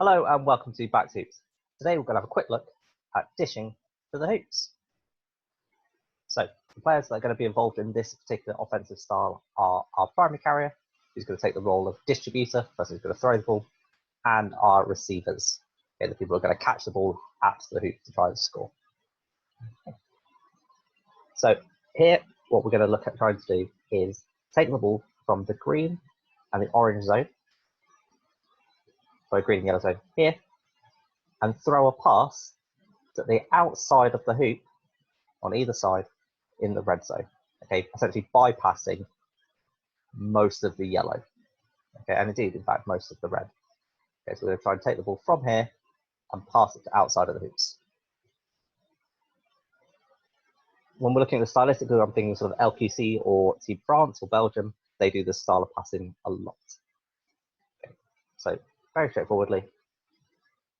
Hello and welcome to Back to Hoops. Today we're going to have a quick look at dishing to the hoops. So the players that are going to be involved in this particular offensive style are our primary carrier, who's going to take the role of distributor, the person who's going to throw the ball, and our receivers, the people who are going to catch the ball at the hoop to try and score. Okay. So here, what we're going to look at trying to do is take the ball from the green and the orange zone, so green and yellow zone here, and throw a pass to the outside of the hoop on either side in the red zone. Okay, essentially bypassing most of the yellow. Okay, and indeed, in fact, most of the red. Okay, so we're going to try and take the ball from here and pass it to outside of the hoops. When we're looking at the stylistically, I'm thinking sort of LQC or Team France or Belgium. They do this style of passing a lot. Okay, so very straightforwardly,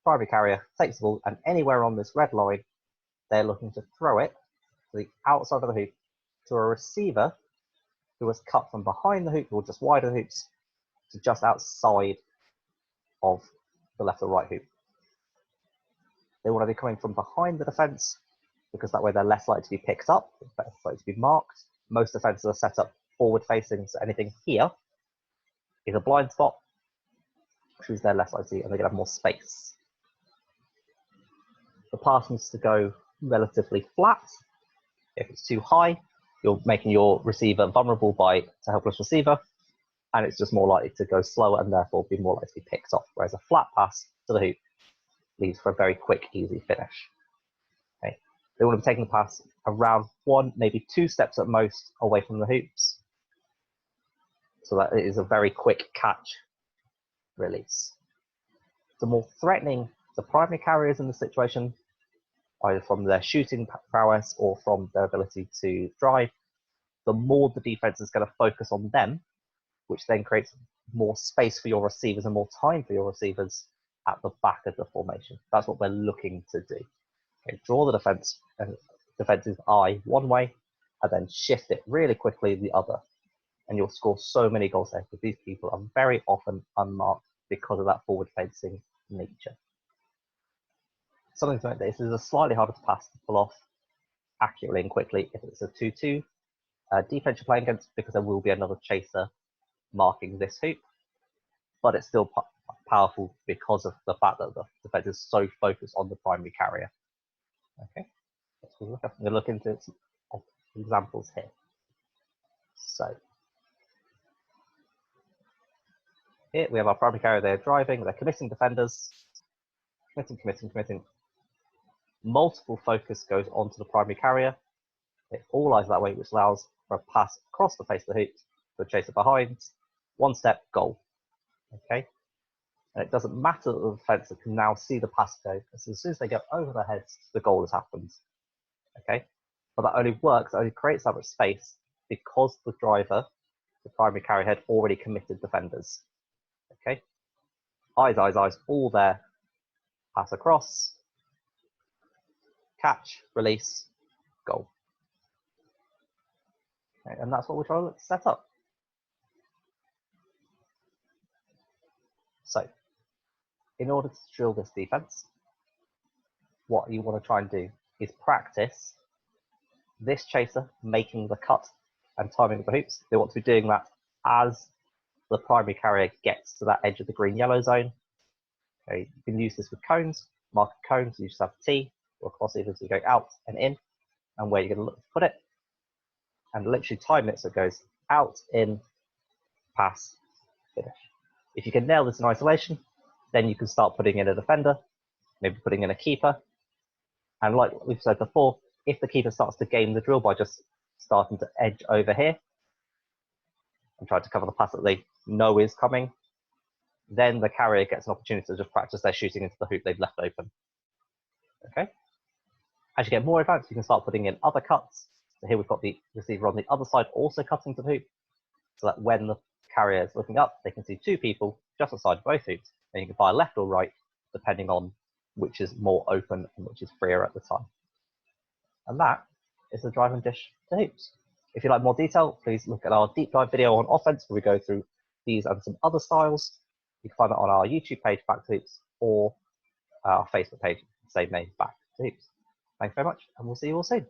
primary carrier takes the ball, and anywhere on this red line, they're looking to throw it to the outside of the hoop to a receiver who was cut from behind the hoop or just wide of the hoops to just outside of the left or right hoop. They want to be coming from behind the defense because that way they're less likely to be picked up, less likely to be marked. Most defenses are set up forward facing, so anything here is a blind spot, which means they're less likely to see, and they're going to have more space. The pass needs to go relatively flat. If it's too high, you're making your receiver vulnerable to helpless receiver, and it's just more likely to go slower and therefore be more likely to be picked off. Whereas a flat pass to the hoop leads for a very quick, easy finish. Okay. They want to be taking the pass around 1, maybe 2 steps at most away from the hoops, so that it is a very quick catch release. The more threatening the primary carriers in the situation, either from their shooting prowess or from their ability to drive, the more the defense is going to focus on them, which then creates more space for your receivers and more time for your receivers at the back of the formation. That's what we're looking to do. Okay, draw the defensive eye one way, and then shift it really quickly the other. And you'll score so many goals there because these people are very often unmarked because of that forward-facing nature. Something like this is a slightly harder to pass to pull off accurately and quickly if it's a 2-2 defense you're playing against, because there will be another chaser marking this hoop, but it's still powerful because of the fact that the defense is so focused on the primary carrier. Okay, I'm going to look into some examples here. So here we have our primary carrier. They're driving, they're committing defenders, committing. Multiple focus goes onto the primary carrier. It all lies that way, which allows for a pass across the face of the hoop to a chaser behind. 1 step, goal. Okay, and it doesn't matter that the defense can now see the pass go. As soon as they go over their heads, the goal has happened. Okay, but that only works, only creates that much space because the driver, the primary carrier, had already committed defenders. Okay, eyes, all there. Pass across, catch, release, goal. Okay, and that's what we're trying to set up. So, in order to drill this defense, what you want to try and do is practice this chaser making the cut and timing the hoops. They want to be doing that as the primary carrier gets to that edge of the green-yellow zone. Okay, you can use this with cones, mark cones, you just have T or cross either to go out and in, and where you're going to look to put it, and literally time it so it goes out, in, pass, finish. If you can nail this in isolation, then you can start putting in a defender, maybe putting in a keeper, and like we've said before, if the keeper starts to game the drill by just starting to edge over here and try to cover the pass that they know is coming, then the carrier gets an opportunity to just practice their shooting into the hoop they've left open. Okay. As you get more advanced, you can start putting in other cuts. So here we've got the receiver on the other side also cutting to the hoop, so that when the carrier is looking up, they can see 2 people just outside both hoops, and you can fire left or right, depending on which is more open and which is freer at the time. And that is the drive and dish to hoops. If you'd like more detail, please look at our deep dive video on offense, where we go through these and some other styles. You can find that on our YouTube page, Back to Hoops, or our Facebook page, same name, Back to Hoops. Thanks very much, and we'll see you all soon.